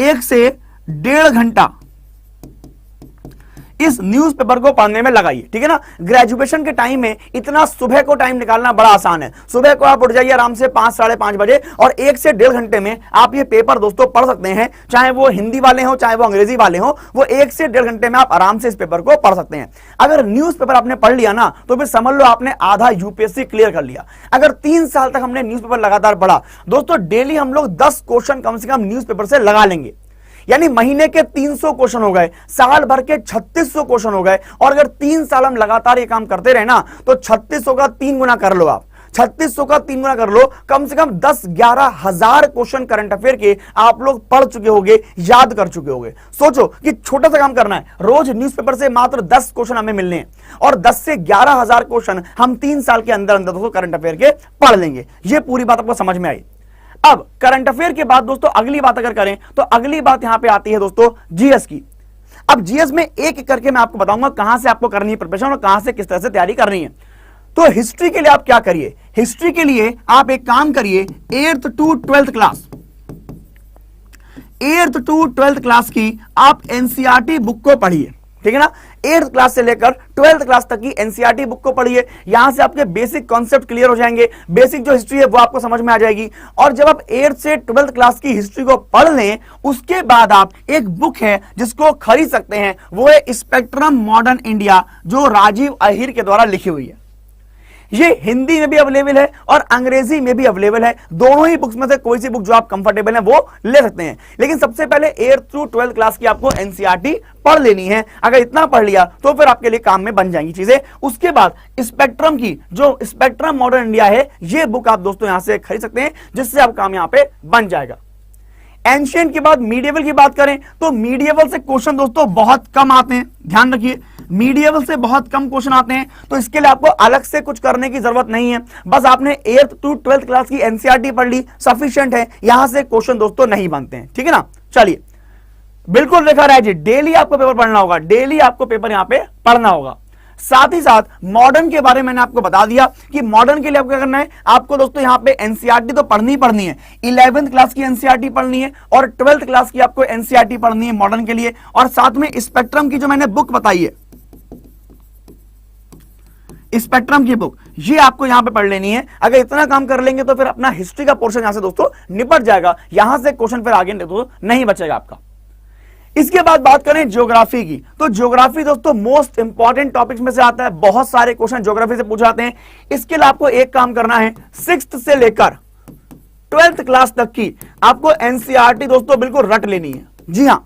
S1: 1 से 1.5 घंटा इस न्यूज़पेपर को पढ़ने में लगाइए, ठीक है ना। ग्रेजुएशन के टाइम में इतना सुबह को टाइम निकालना बड़ा आसान है। सुबह को आप उठ जाइए आराम से 5 साढ़े 5 बजे, और 1 से 1.5 घंटे में आप ये पेपर दोस्तों पढ़ सकते हैं। चाहे वो हिंदी वाले हो चाहे वो अंग्रेजी वाले हो, वो 1 से 1.5 घंटे में आप आराम से इस पेपर को पढ़ सकते हैं। अगर न्यूज़पेपर आपने पढ़ लिया ना तो फिर समझ लो आपने आधा यूपीएससी क्लियर कर लिया। अगर 3 साल तक हमने न्यूज़पेपर लगातार पढ़ा दोस्तों, डेली हम लोग 10 क्वेश्चन कम से कम न्यूज़पेपर से लगा लेंगे, यानी महीने के 300 क्वेश्चन हो गए, साल भर के 3600 क्वेश्चन हो गए। और अगर 3 साल हम लगातार ये काम करते रहे ना तो 3600 का 3 गुना कर लो आप, 3600 का 3 गुना कर लो, कम से कम 10-11 हजार क्वेश्चन करंट अफेयर के आप लोग पढ़ चुके होंगे, याद कर चुके होंगे। सोचो कि छोटा सा काम करना है, रोज न्यूज़पेपर से मात्र 10 क्वेश्चन हमें मिलने हैं, और 10 से 11 हजार क्वेश्चन हम 3 साल के अंदर अंदर दोस्तों करंट अफेयर के पढ़ लेंगे। ये पूरी बात आपको समझ में आई। अब करंट अफेयर के बाद दोस्तों अगली बात अगर करें तो अगली बात यहां पे आती है दोस्तों जीएस की। अब जीएस में एक एक करके मैं आपको बताऊंगा कहां से आपको करनी है प्रिपरेशन और कहां से किस तरह से तैयारी करनी है। तो हिस्ट्री के लिए आप क्या करिए, हिस्ट्री के लिए आप एक काम करिए, 8th to 12th class, 8th to 12th class की आप एनसीईआरटी बुक को पढ़िए, ठीक है ना। 8th क्लास से लेकर 12th क्लास तक की एनसीईआरटी बुक को पढ़िए, यहां से आपके बेसिक कॉन्सेप्ट क्लियर हो जाएंगे, बेसिक जो हिस्ट्री है वो आपको समझ में आ जाएगी। और जब आप 8th से 12th क्लास की हिस्ट्री को पढ़ लें, उसके बाद आप एक बुक है जिसको खरीद सकते हैं, वो है स्पेक्ट्रम मॉडर्न इंडिया, जो राजीव अहिर के द्वारा लिखी हुई है। ये हिंदी में भी अवेलेबल है और अंग्रेजी में भी अवेलेबल है। दोनों ही बुक्स में से कोई सी बुक जो आप कंफर्टेबल है वो ले सकते हैं। लेकिन सबसे पहले 8th to 12th क्लास की आपको एनसीईआरटी पढ़ लेनी है। अगर इतना पढ़ लिया तो फिर आपके लिए काम में बन जाएंगी चीजें। उसके बाद स्पेक्ट्रम की जो स्पेक्ट्रम मॉडर्न इंडिया है, ये बुक आप दोस्तों यहां से खरीद सकते हैं, जिससे आप काम यहां पे बन जाएगा। एंशिएंट के बाद मीडिएवल की बात करें तो मीडिएवल से क्वेश्चन दोस्तों बहुत कम आते हैं, ध्यान रखिए, मीडिएवल से बहुत कम क्वेश्चन आते हैं। तो इसके लिए आपको अलग से कुछ करने की जरूरत नहीं है, बस आपने 8th to 12th क्लास की एनसीईआरटी पढ़ ली, सफिशिएंट है। यहां से क्वेश्चन दोस्तों नहीं बनते हैं, ठीक है ना। चलिए, बिल्कुल देखा रहा जी, डेली आपको पेपर पढ़ना होगा, डेली आपको पेपर यहां पे पढ़ना होगा। साथ ही साथ मॉडर्न के बारे में मैंने आपको बता दिया कि मॉडर्न के लिए आपको क्या करना है, आपको दोस्तों यहां पे एनसीईआरटी तो पढ़नी है। 11th क्लास की एनसीईआरटी पढ़नी है और 12th क्लास की आपको एनसीईआरटी पढ़नी है मॉडर्न के लिए, और साथ में स्पेक्ट्रम की जो मैंने बुक बताई है, स्पेक्ट्रम की बुक, ये आपको यहां पे पढ़ लेनी है। अगर इतना काम कर लेंगे तो फिर अपना हिस्ट्री का पोर्शन यहां से दोस्तों निपट जाएगा, यहां से क्वेश्चन फिर आगे दोस्तों नहीं बचेगा आपका। इसके बाद बात करें ज्योग्राफी की, तो ज्योग्राफी दोस्तों मोस्ट इंपॉर्टेंट टॉपिक्स में से आता है, बहुत सारे क्वेश्चन ज्योग्राफी से पूछे जाते हैं। इसके लिए आपको एक काम करना है, 6th से लेकर 12th क्लास तक की आपको एनसीईआरटी दोस्तों बिल्कुल रट लेनी है। जी हां,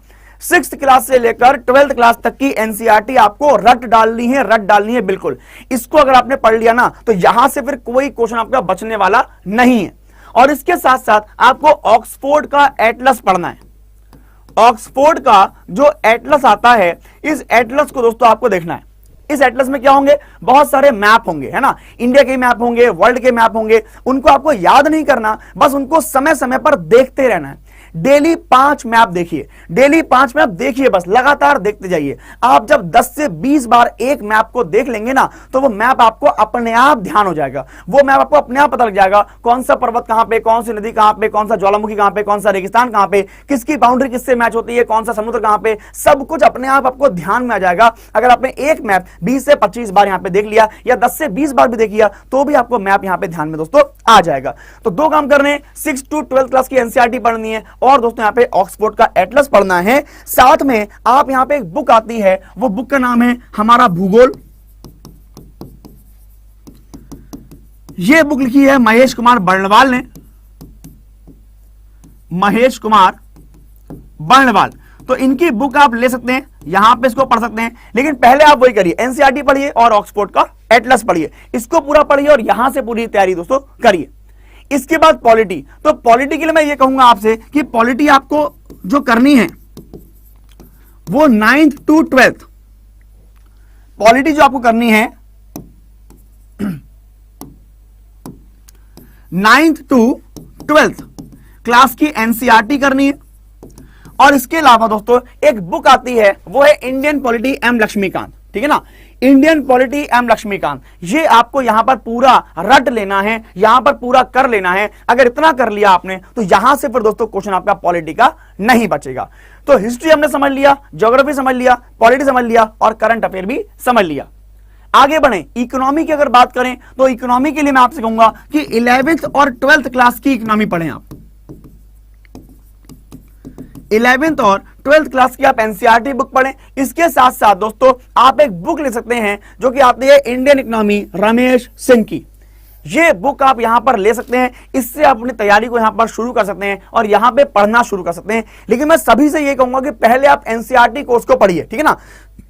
S1: 6th क्लास से लेकर 12th क्लास तक की एनसीईआरटी आपको रट डालनी है बिल्कुल। इसको अगर आपने पढ़ लिया ना तो यहां से फिर कोई क्वेश्चन आपका बचने वाला नहीं है। और इसके साथ साथ आपको ऑक्सफोर्ड का एटलस पढ़ना है। ऑक्सफोर्ड का जो एटलस आता है, इस एटलस को दोस्तों आपको देखना है। इस एटलस में क्या होंगे, बहुत सारे मैप होंगे, है ना, इंडिया के मैप होंगे, वर्ल्ड के मैप होंगे। उनको आपको याद नहीं करना, बस उनको समय समय पर देखते रहना है। डेली 5 मैप देखिए, डेली 5 मैप देखिए, बस लगातार देखते जाइए। आप जब 10 से 20 बार एक मैप को देख लेंगे ना, तो वो मैप आपको अपने आप ध्यान हो जाएगा, वो मैप आपको अपने आप पता लग जाएगा कौन सा पर्वत कहां पे, कौन सी नदी कहां पे, कौन सा ज्वालामुखी कहां पे, कौन सा रेगिस्तान कहां पे, किसकी बाउंड्री किससे मैच होती है, कौन सा समुद्र कहां पे, सब कुछ अपने आप आपको ध्यान में आ जाएगा। अगर आपने एक मैप 20 से 25 बार यहां पे देख लिया या 10 से 20 बार भी देख लिया, तो भी आपको मैप यहां पे ध्यान में दोस्तों आ जाएगा। तो दो काम करने हैं, 6 to 12 क्लास की एनसीईआरटी पढ़नी है और दोस्तों यहां पे ऑक्सफोर्ड का एटलस पढ़ना है। साथ में आप यहां पे एक बुक आती है, वो बुक का नाम है हमारा भूगोल। ये बुक लिखी है महेश कुमार बर्णवाल ने, महेश कुमार बर्णवाल। तो इनकी बुक आप ले सकते हैं, यहां पे इसको पढ़ सकते हैं, लेकिन पहले आप वही करिए, एनसीईआरटी पढ़िए और ऑक्सफोर्ड का एटलस पढ़िए, इसको पूरा पढ़िए और यहां से पूरी तैयारी दोस्तों करिए। इसके बाद पॉलिटी, तो पॉलिटी के लिए मैं ये कहूंगा आपसे कि पॉलिटी आपको जो करनी है वो 9th to 12th, पॉलिटी जो आपको करनी है 9th to 12th क्लास की एनसीईआरटी करनी है। और इसके अलावा दोस्तों एक बुक आती है, वो है इंडियन पॉलिटी एम लक्ष्मीकांत, ठीक है ना, इंडियन पॉलिटी एम लक्ष्मीकांत। ये आपको यहां पर पूरा रट लेना है, यहां पर पूरा कर लेना है। अगर इतना कर लिया आपने तो यहां से फिर दोस्तों क्वेश्चन आपका पॉलिटी का नहीं बचेगा। तो हिस्ट्री हमने समझ लिया, ज्योग्राफी समझ लिया, पॉलिटी समझ लिया और करंट अफेयर भी समझ लिया। आगे बढ़े, इकोनॉमी की अगर बात करें तो इकोनॉमी के लिए मैं आपसे कहूंगा कि 11th और 12th क्लास की इकोनॉमी पढ़ें आप। 11th और 12th क्लास की आप एनसीईआरटी बुक पढ़ें। इसके साथ साथ दोस्तों आप एक बुक ले सकते हैं जो कि आती है इंडियन इकोनॉमी रमेश सिंह की। ये बुक आप यहां पर ले सकते हैं, इससे आप अपनी तैयारी को यहां पर शुरू कर सकते हैं और यहां पे पढ़ना शुरू कर सकते हैं। लेकिन मैं सभी से ये कहूंगा कि पहले आप एनसीईआरटी कोर्स को पढ़िए, ठीक है ना।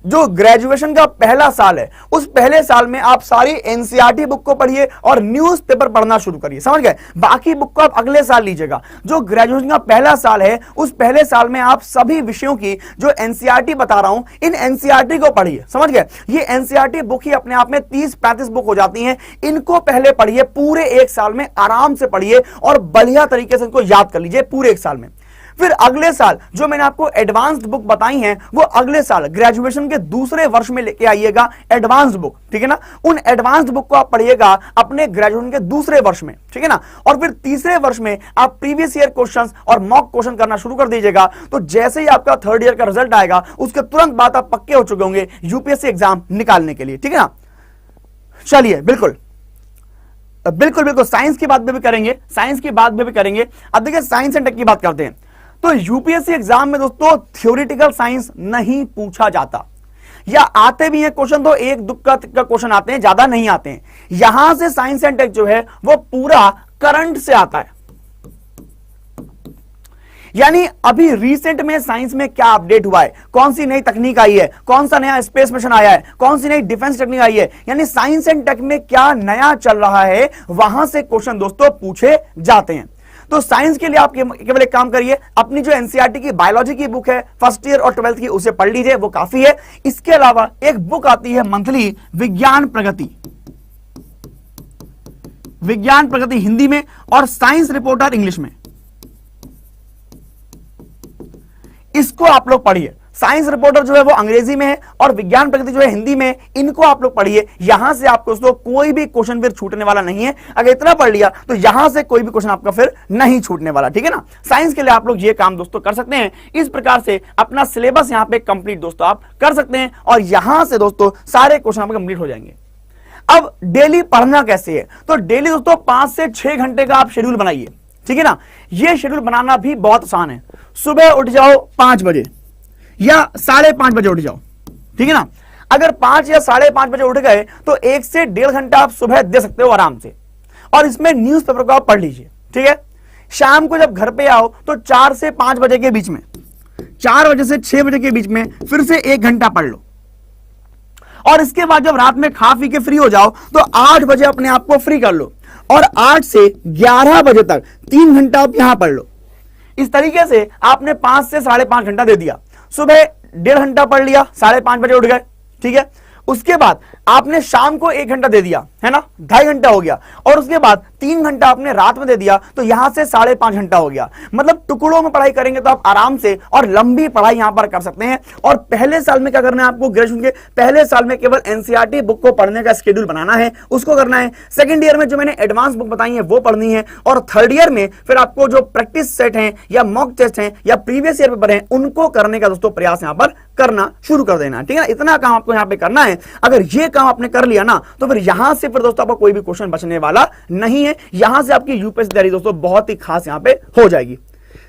S1: जो ग्रेजुएशन का पहला साल है, उस पहले साल में आप सारी एनसीईआरटी बुक को पढ़िए और न्यूज़पेपर पढ़ना शुरू करिए, समझ गए। बाकी बुक को आप अगले साल लीजिएगा। जो ग्रेजुएशन का पहला साल है, उस पहले साल में आप सभी विषयों की जो एनसीईआरटी बता रहा हूं, इन एनसीईआरटी को पढ़िए, समझ गए। ये एनसीईआरटी बुक ही अपने आप में 30-35 बुक हो जाती हैं। इनको पहले पढ़िए, पूरे एक साल में आराम से पढ़िए और बढ़िया तरीके से इनको याद कर लीजिए पूरे एक साल में। फिर अगले साल जो मैंने आपको एडवांस्ड बुक बताई हैं, वो अगले साल ग्रेजुएशन के दूसरे वर्ष में लेके आइएगा एडवांस्ड बुक, ठीक है ना। उन एडवांस्ड बुक को आप पढ़िएगा अपने ग्रेजुएशन के दूसरे वर्ष में, ठीक है ना। और फिर तीसरे वर्ष में आप प्रीवियस ईयर क्वेश्चंस और मॉक क्वेश्चन करना शुरू कर दीजिएगा। तो जैसे ही आपका थर्ड ईयर का रिजल्ट आएगा, उसके तुरंत बाद आप पक्के हो चुके होंगे यूपीएससी एग्जाम निकालने के लिए, ठीक है ना। चलिए, बिल्कुल बिल्कुल बिल्कुल साइंस की बात भी करेंगे, साइंस की बात भी करेंगे। अब देखिए साइंस एंड टेक की बात करते हैं। तो यूपीएससी एग्जाम में दोस्तों थ्योरेटिकल साइंस नहीं पूछा जाता, या आते भी हैं क्वेश्चन तो एक दुक्का तिक्का क्वेश्चन आते हैं, ज्यादा नहीं आते हैं। यहां से साइंस एंड टेक जो है वो पूरा करंट से आता है। यानी अभी रिसेंट में साइंस में क्या अपडेट हुआ है, कौन सी नई तकनीक आई है, कौन सा नया स्पेस मिशन आया है, कौन सी नई डिफेंस टेक्निक आई है, यानी साइंस एंड टेक में क्या नया चल रहा है, वहां से क्वेश्चन दोस्तों पूछे जाते हैं। तो साइंस के लिए आप केवल एक काम करिए, अपनी जो एनसीईआरटी की बायोलॉजी की बुक है फर्स्ट ईयर और 12th की, उसे पढ़ लीजिए, वो काफी है। इसके अलावा एक बुक आती है मंथली विज्ञान प्रगति, विज्ञान प्रगति हिंदी में और साइंस रिपोर्टर इंग्लिश में, इसको आप लोग पढ़िए। साइंस रिपोर्टर जो है वो अंग्रेजी में है और विज्ञान प्रगति जो है हिंदी में, इनको आप लोग पढ़िए। यहां से आपको दोस्तों कोई भी क्वेश्चन फिर छूटने वाला नहीं है। अगर इतना पढ़ लिया तो यहां से कोई भी क्वेश्चन आपका फिर नहीं छूटने वाला, ठीक है ना। साइंस के लिए आप लोग ये काम दोस्तों कर सकते हैं। इस प्रकार से अपना सिलेबस यहां पे कंप्लीट दोस्तों आप कर सकते हैं और यहां से दोस्तों सारे क्वेश्चन आपके कंप्लीट हो जाएंगे। अब डेली पढ़ना कैसे है, तो डेली दोस्तों 5 से 6 घंटे का आप शेड्यूल बनाइए, ठीक है ना। यह शेड्यूल बनाना भी बहुत आसान है। सुबह उठ जाओ 5 बजे या 5:30 बजे उठ जाओ, ठीक है ना। अगर 5 या 5:30 बजे उठ गए तो 1 से 1.5 घंटा आप सुबह दे सकते हो आराम से, और इसमें न्यूज़पेपर को आप पढ़ लीजिए, ठीक है। शाम को जब घर पे आओ तो 4 से 5 बजे के बीच में, 4 बजे से 6 बजे के बीच में फिर से 1 घंटा पढ़ लो, और इसके बाद जब रात में खा पी के फ्री हो जाओ तो 8 बजे अपने आप को फ्री कर लो, और 8 से 11 बजे तक 3 घंटा आप यहां पढ़ लो। इस तरीके से आपने 5 से 5.5 घंटा दे दिया। सुबह 1.5 घंटा पढ़ लिया, 5:30 बजे उठ गए, ठीक है। उसके बाद आपने शाम को 1 घंटा दे दिया, है ना, 2.5 घंटा हो गया, और उसके बाद 3 घंटा आपने रात में दे दिया तो यहां से 5.5 घंटा हो गया। मतलब टुकड़ों में पढ़ाई करेंगे तो आप आराम से और लंबी पढ़ाई यहां पर कर सकते हैं। और पहले साल में क्या करना है आपको, ग्रेजुएशन के पहले साल में केवल एनसीईआरटी बुक को पढ़ने का शेड्यूल बनाना है, उसको करना है। सेकंड ईयर में जो मैंने एडवांस बुक बताई है वो पढ़नी है, और थर्ड ईयर में फिर आपको जो प्रैक्टिस सेट हैं या मॉक टेस्ट हैं या प्रीवियस ईयर पेपर हैं उनको करने का दोस्तों प्रयास यहां पर करना शुरू कर देना, ठीक है ना। इतना काम आपको यहां पे करना है। अगर ये काम आपने कर लिया ना तो फिर यहां से फिर दोस्तों आपको कोई भी क्वेश्चन बचने वाला नहीं है। यहां से आपकी यूपीएससी तैयारी दोस्तों बहुत ही खास यहां पे हो जाएगी।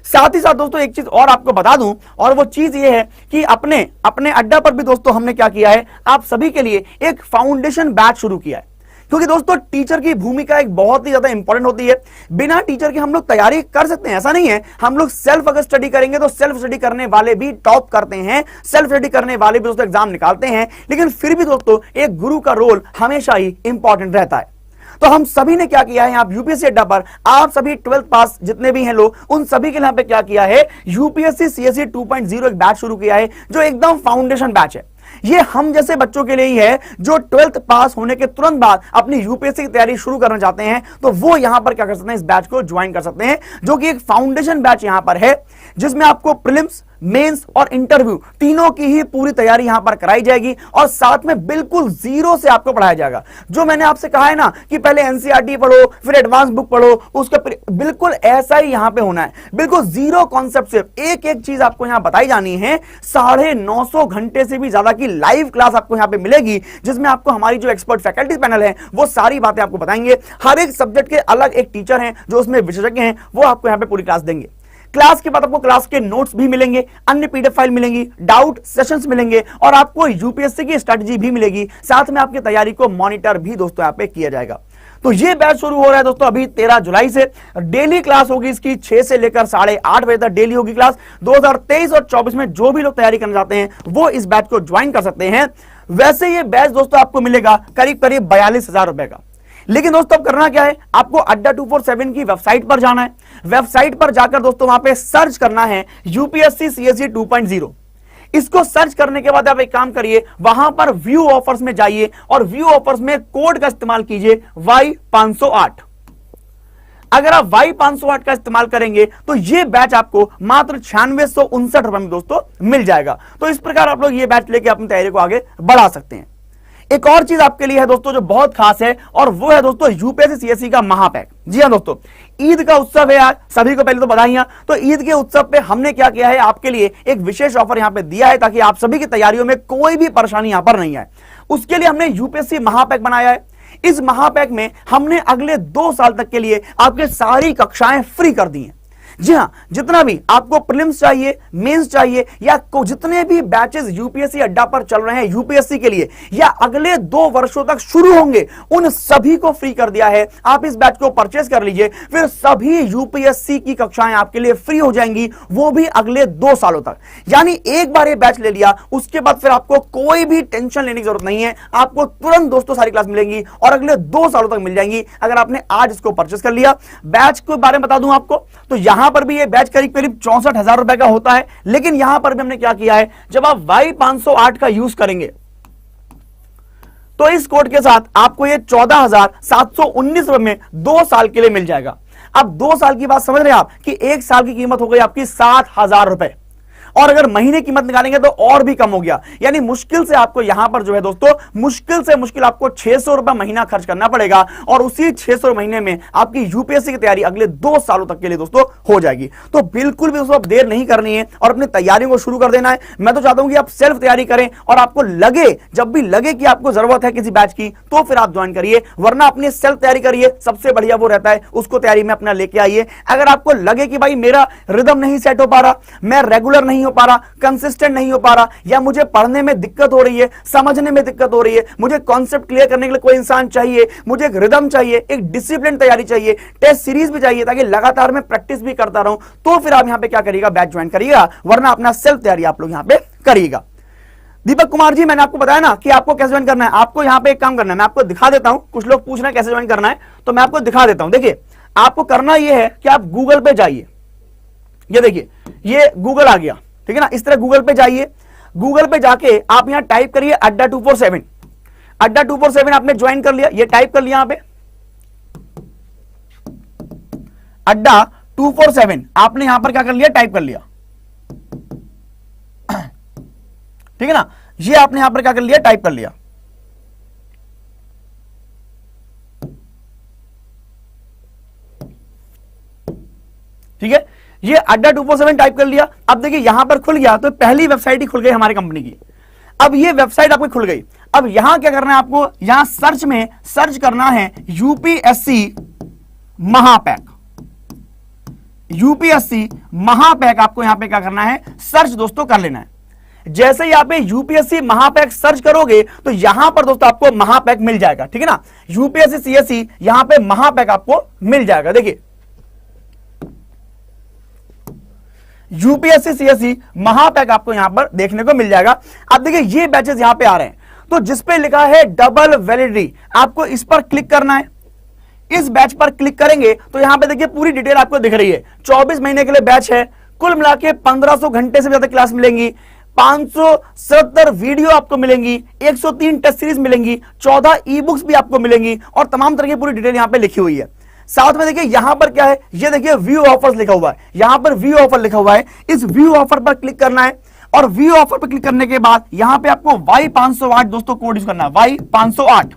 S1: साथ ही साथ दोस्तों एक चीज और आपको बता दूं, और वो चीज ये है कि अपने अपने अड्डा पर भी दोस्तों हमने क्या किया है, आप सभी के लिए एक फाउंडेशन बैच शुरू किया है। क्योंकि दोस्तों टीचर की भूमिका एक बहुत ही ज्यादा इंपॉर्टेंट होती है। बिना टीचर के हम लोग तैयारी कर सकते हैं, ऐसा नहीं है। हम लोग सेल्फ अगर स्टडी करेंगे तो सेल्फ स्टडी करने वाले भी टॉप करते हैं, सेल्फ स्टडी करने वाले भी दोस्तों एग्जाम निकालते हैं, लेकिन फिर भी दोस्तों एक गुरु का रोल हमेशा ही इंपॉर्टेंट रहता है। तो हम सभी ने क्या किया है, यहाँ यूपीएससी अड्डा पर आप सभी 12th पास जितने भी हैं लोग, उन सभी के लिए यहाँ पे क्या किया है, यूपीएससी सीएससी 2.0 एक बैच शुरू किया है जो एकदम फाउंडेशन बैच है। ये हम जैसे बच्चों के लिए ही है जो 12th पास होने के तुरंत बाद अपनी यूपीएससी की तैयारी शुरू करना चाहते हैं, तो वो यहां पर क्या कर सकते हैं, इस बैच को ज्वाइन कर सकते हैं, जो कि एक फाउंडेशन बैच यहां पर है, जिसमें आपको प्रीलिम्स, मेंस और इंटरव्यू तीनों की ही पूरी तैयारी यहां पर कराई जाएगी, और साथ में बिल्कुल जीरो से आपको पढ़ाया जाएगा। जो मैंने आपसे कहा है ना कि पहले एनसीईआरटी पढ़ो फिर एडवांस बुक पढ़ो, उसका बिल्कुल ऐसा ही यहां पे होना है। बिल्कुल जीरो कॉन्सेप्ट से एक एक चीज आपको यहां बताई जानी है। 950 घंटे से भी ज्यादा की लाइव क्लास आपको यहां पे मिलेगी, जिसमें आपको हमारी जो एक्सपर्ट फैकल्टी पैनल है वो सारी बातें आपको बताएंगे। हर एक सब्जेक्ट के अलग एक टीचर हैं जो उसमें विशेषज्ञ हैं, वो आपको यहां पे पूरी क्लास देंगे। क्लास के बाद आपको क्लास के नोट्स भी मिलेंगे, अन्य पीडीएफ फाइल मिलेंगी, डाउट सेशंस मिलेंगे, और आपको यूपीएससी की स्ट्रेटजी भी मिलेगी। साथ में आपकी तैयारी को मॉनिटर भी दोस्तों यहाँ पे किया जाएगा। तो ये बैच शुरू हो रहा है दोस्तों अभी 13 जुलाई से। डेली क्लास होगी इसकी 6 से लेकर 8:30 बजे तक डेली होगी क्लास। 2023 और 24 में जो भी लोग तैयारी करना चाहते हैं वो इस बैच को ज्वाइन कर सकते हैं। वैसे ये बैच दोस्तों आपको मिलेगा करीब करीब 42,000 रुपए का। लेकिन दोस्तों अब करना क्या है, आपको अड्डा 247 की वेबसाइट पर जाना है। वेबसाइट पर जाकर दोस्तों वहां पे सर्च करना है यूपीएससी सीएससी 2.0। इसको सर्च करने के बाद आप एक काम करिए, वहां पर व्यू ऑफर्स में जाइए और व्यू ऑफर्स में कोड का इस्तेमाल कीजिए Y508। अगर आप Y508 का इस्तेमाल करेंगे तो ये बैच आपको मात्र 9659 रुपए में दोस्तों मिल जाएगा। तो इस प्रकार आप लोग ये बैच लेके अपनी तैयारी को आगे बढ़ा सकते हैं। एक और चीज आपके लिए है दोस्तों जो बहुत खास है, और वो है दोस्तों यूपीएससी सीएससी का महापैक। जी हाँ दोस्तों, ईद का उत्सव है आज, सभी को पहले तो बधाइयां। तो ईद के उत्सव पे हमने क्या किया है, आपके लिए एक विशेष ऑफर यहां पे दिया है ताकि आप सभी की तैयारियों में कोई भी परेशानी यहां पर नहीं आए। उसके लिए हमने यूपीएससी महापैक बनाया है। इस महापैक में हमने अगले 2 साल तक के लिए आपके सारी कक्षाएं फ्री कर दी हैं। जी हां, जितना भी आपको प्रीलिम्स चाहिए, मेंस चाहिए, या जितने भी बैचेस यूपीएससी अड्डा पर चल रहे हैं यूपीएससी के लिए या अगले 2 वर्षों तक शुरू होंगे, उन सभी को फ्री कर दिया है। आप इस बैच को परचेस कर लीजिए, फिर सभी यूपीएससी की कक्षाएं आपके लिए फ्री हो जाएंगी, वो भी अगले 2 सालों तक। यानी एक बार ये बैच ले लिया, उसके बाद फिर आपको कोई भी टेंशन लेने की जरूरत नहीं है। आपको तुरंत दोस्तों सारी क्लास मिलेंगी और अगले 2 सालों तक मिल जाएंगी अगर आपने आज इसको परचेस कर लिया। बैच के बारे में बता दूं आपको, तो यहां पर भी ये बैच करीब करीब 64,000 रुपए का होता है। लेकिन यहां पर भी हमने क्या किया है, जब आप Y508 का यूज करेंगे तो इस कोड के साथ आपको ये 14,719 रुपए में 2 साल के लिए मिल जाएगा। अब 2 साल की बात समझ रहे हैं आप कि 1 साल की कीमत हो गई आपकी 60,000 रुपए, और अगर महीने कीमत निकालेंगे तो और भी कम हो गया। यानी मुश्किल से आपको यहां पर जो है दोस्तों, मुश्किल से मुश्किल आपको 600 रुपए महीना खर्च करना पड़ेगा, और उसी 600 महीने में आपकी यूपीएससी की तैयारी अगले 2 सालों तक के लिए दोस्तों हो जाएगी। तो बिल्कुल भी दोस्तों देर नहीं करनी है और अपनी तैयारियों को शुरू कर देना है। मैं तो चाहता हूं कि आप सेल्फ तैयारी करें, और आपको लगे, जब भी लगे कि आपको जरूरत है किसी बैच की, तो फिर आप ज्वाइन करिए, वरना अपनी सेल्फ तैयारी करिए। सबसे बढ़िया वो रहता है, उसको तैयारी में अपना लेके आइए। अगर आपको लगे कि भाई मेरा रिदम नहीं सेट हो पा रहा, मैं रेगुलर नहीं हो पा रहा, कंसिस्टेंट नहीं हो पा रहा, या मुझे पढ़ने में दिक्कत हो रही है, समझने में दिक्कत हो रही है, मुझे कॉन्सेप्ट क्लियर करने के लिए कोई इंसान चाहिए, मुझे एक रिदम चाहिए, एक डिसिप्लिन तैयारी चाहिए, टेस्ट सीरीज भी चाहिए ताकि लगातार मैं प्रैक्टिस भी करता रहूं, तो फिर आप यहां पे क्या करिएगा, बैच ज्वाइन करिएगा, वरना अपना सेल्फ तैयारी आप लोग यहां पे करिएगा। दीपक कुमार जी, मैंने आपको बताया ना कि आपको कैसे ज्वाइन करना है। आपको यहां पे एक काम करना है, मैं आपको दिखा देता हूं। कुछ लोग पूछ रहे हैं कैसे ज्वाइन करना है, तो मैं आपको दिखा देता हूं। देखिए, आपको करना यह है कि आप गूगल पे जाइए। ये देखिए, ये गूगल आ गया, ठीक है ना। इस तरह गूगल पे जाइए, गूगल पे जाके आप यहां टाइप करिए अड्डा 247। अड्डा 247 आपने ज्वाइन कर लिया, ये टाइप कर लिया यहां पे। अड्डा 247 आपने यहां पर क्या कर लिया, टाइप कर लिया, ठीक है ना, ये आपने यहां पर क्या कर लिया, टाइप कर लिया। ठीक है, ये अड्डा 247 टाइप कर लिया। अब देखिए यहां पर खुल गया, तो पहली वेबसाइट ही खुल गई हमारी कंपनी की। अब ये वेबसाइट आपको खुल गई। अब यहां क्या करना है आपको, यहां सर्च में सर्च करना है यूपीएससी महापैक, यूपीएससी महापैक आपको यहां पे क्या करना है, सर्च दोस्तों कर लेना है। जैसे ही आप यूपीएससी महापैक सर्च करोगे तो यहां पर दोस्तों आपको महापैक मिल जाएगा, ठीक है ना, यूपीएससी सीएससी यहां पे महापैक आपको मिल जाएगा। देखिए यूपीएससी सीएससी महापैक आपको यहां पर देखने को मिल जाएगा। अब देखिए ये बैचेस यहां पे आ रहे हैं, तो जिस पे लिखा है डबल वैलिडिटी आपको इस पर क्लिक करना है। इस बैच पर क्लिक करेंगे तो यहां पे देखिए पूरी डिटेल आपको दिख रही है। 24 महीने के लिए बैच है, कुल मिला के 1500 घंटे से ज्यादा क्लास मिलेंगी, 570 वीडियो आपको मिलेंगी, 103 टेस्ट सीरीज मिलेंगी, 14 ई बुक्स भी आपको मिलेंगी और तमाम तरह की पूरी डिटेल यहां पे लिखी हुई है। साथ में देखिए यहां पर क्या है, ये देखिए व्यू ऑफर्स लिखा हुआ है, यहां पर व्यू ऑफर लिखा हुआ है। इस व्यू ऑफर पर क्लिक करना है और व्यू ऑफर पर क्लिक करने के बाद यहां पे आपको Y508 दोस्तों कोड यूज करना है, Y508।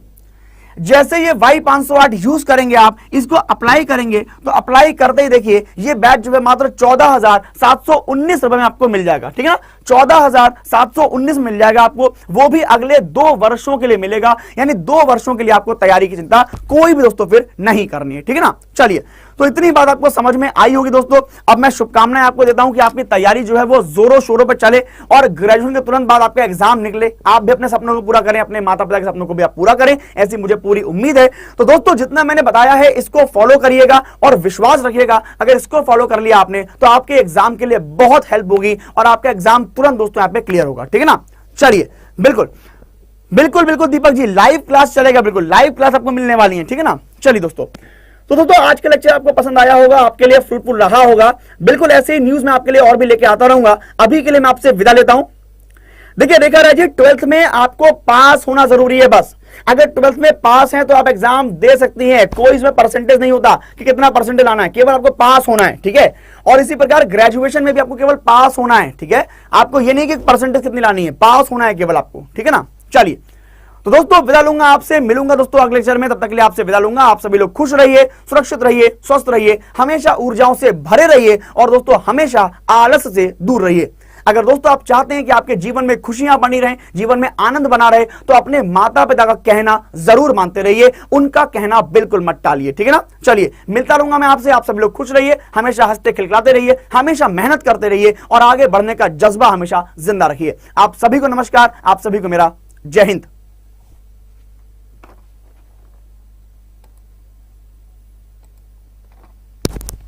S1: जैसे ये Y508 यूज करेंगे आप, इसको अप्लाई करेंगे तो अप्लाई करते ही देखिए ये बैच जो है मात्र 14,719 रुपए में आपको मिल जाएगा, ठीक है ना, 14,719 मिल जाएगा आपको, वो भी अगले 2 वर्षों के लिए मिलेगा। यानी 2 वर्षों के लिए आपको तैयारी की चिंता कोई भी दोस्तों फिर नहीं करनी है, ठीक है ना। चलिए, तो इतनी बात आपको समझ में आई होगी दोस्तों। अब मैं शुभकामनाएं आपको देता हूं कि आपकी तैयारी जो है वो जोरों शोरों पर चले और ग्रेजुएशन के तुरंत बाद आपका एग्जाम निकले, आप भी अपने सपनों को पूरा करें, अपने माता पिता के सपनों को भी आप पूरा करें, ऐसी मुझे पूरी उम्मीद है। तो दोस्तों जितना मैंने बताया है इसको फॉलो करिएगा और विश्वास रखिएगा, अगर इसको फॉलो कर लिया आपने तो आपके एग्जाम के लिए बहुत हेल्प होगी और आपका एग्जाम तुरंत दोस्तों यहाँ पे क्लियर होगा, ठीक है ना। चलिए, बिल्कुल बिल्कुल बिल्कुल दीपक जी लाइव क्लास चलेगा, बिल्कुल लाइव क्लास आपको मिलने वाली है, ठीक है ना। चलिए दोस्तों, तो दोस्तों आज का लेक्चर आपको पसंद आया होगा, आपके लिए फ्रूटफुल रहा होगा। बिल्कुल ऐसे ही न्यूज में आपके लिए और भी लेके आता रहूंगा। अभी के लिए मैं आपसे विदा लेता हूं। देखिए देखा रहे जी, 12th में आपको पास होना जरूरी है। बस अगर 12th में पास है तो आप एग्जाम दे सकती हैं, कोई इसमें परसेंटेज नहीं होता कि कितना परसेंटेज लाना है, केवल आपको पास होना है, ठीक है। और इसी प्रकार ग्रेजुएशन में भी आपको केवल पास होना है, ठीक है, आपको ये नहीं कि परसेंटेज कितनी लानी है, पास होना है केवल आपको, ठीक है ना। चलिए, तो दोस्तों विदा लूंगा आपसे, मिलूंगा दोस्तों अगले लेक्चर में, तब तक के लिए आपसे विदा लूंगा। आप सभी लोग खुश रहिए, सुरक्षित रहिए, स्वस्थ रहिए, हमेशा ऊर्जाओं से भरे रहिए और दोस्तों हमेशा आलस से दूर रहिए। अगर दोस्तों आप चाहते हैं कि आपके जीवन में खुशियां बनी रहें, जीवन में आनंद बना रहे, तो अपने माता पिता का कहना जरूर मानते रहिए, उनका कहना बिल्कुल मत टालिए, ठीक है ना। चलिए, मिलता रहूंगा मैं आपसे, आप सभी लोग खुश रहिए, हमेशा हंसते खिलखिलाते रहिए, हमेशा मेहनत करते रहिए और आगे बढ़ने का जज्बा हमेशा जिंदा रखिए। आप सभी को नमस्कार, आप सभी को मेरा जय हिंद।